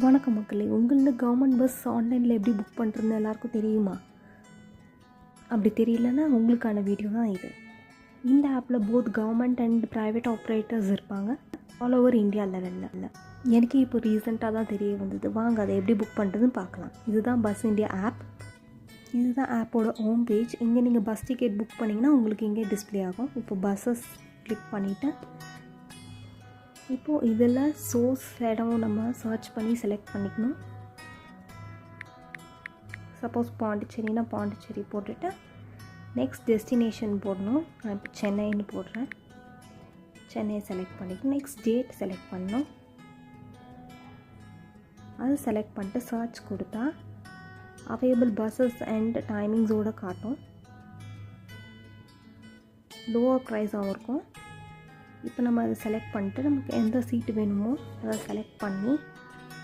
வணக்கம் மக்களே, உங்களது கவர்மெண்ட் பஸ் ஆன்லைனில் எப்படி புக் பண்ணுறதுன்னு எல்லாருக்கும் தெரியுமா? அப்படி தெரியலன்னா உங்களுக்கான வீடியோ தான் இது. இந்த ஆப்பில் both government and private operators இருப்பாங்க ஆல் ஓவர் இந்தியா லெவலில். எனக்கு இப்போ ரீசெண்டாக தான் தெரிய வந்தது. வாங்க அதை எப்படி புக் பண்ணுறதுன்னு பார்க்கலாம். இதுதான் பஸ் இந்தியா ஆப். இதுதான் ஆப்போட ஹோம் பேஜ். இங்கே நீங்கள் பஸ் டிக்கெட் புக் பண்ணிங்கன்னா உங்களுக்கு இங்கே டிஸ்பிளே ஆகும். இப்போ பஸ்ஸஸ் கிளிக் பண்ணிவிட்டு இப்போது இதில் சோர்ஸ் இடம் நம்ம சர்ச் பண்ணி செலக்ட் பண்ணிக்கணும். சப்போஸ் பாண்டிச்சேரினா பாண்டிச்சேரி போட்டுட்டு நெக்ஸ்ட் டெஸ்டினேஷன் போடணும். நான் இப்போ சென்னைன்னு போடுறேன். சென்னையை செலக்ட் பண்ணிக்கணும். நெக்ஸ்ட் டேட் செலக்ட் பண்ணணும். அது செலக்ட் பண்ணிட்டு சர்ச் கொடுத்தா அவைலபிள் பஸ்ஸஸ் அண்ட் டைமிங்ஸோடு காட்டும். லோவர் ப்ரைஸாகவும் இருக்கும். இப்போ நம்ம அதை செலக்ட் பண்ணிட்டு நமக்கு எந்த சீட்டு வேணுமோ அதை செலக்ட் பண்ணி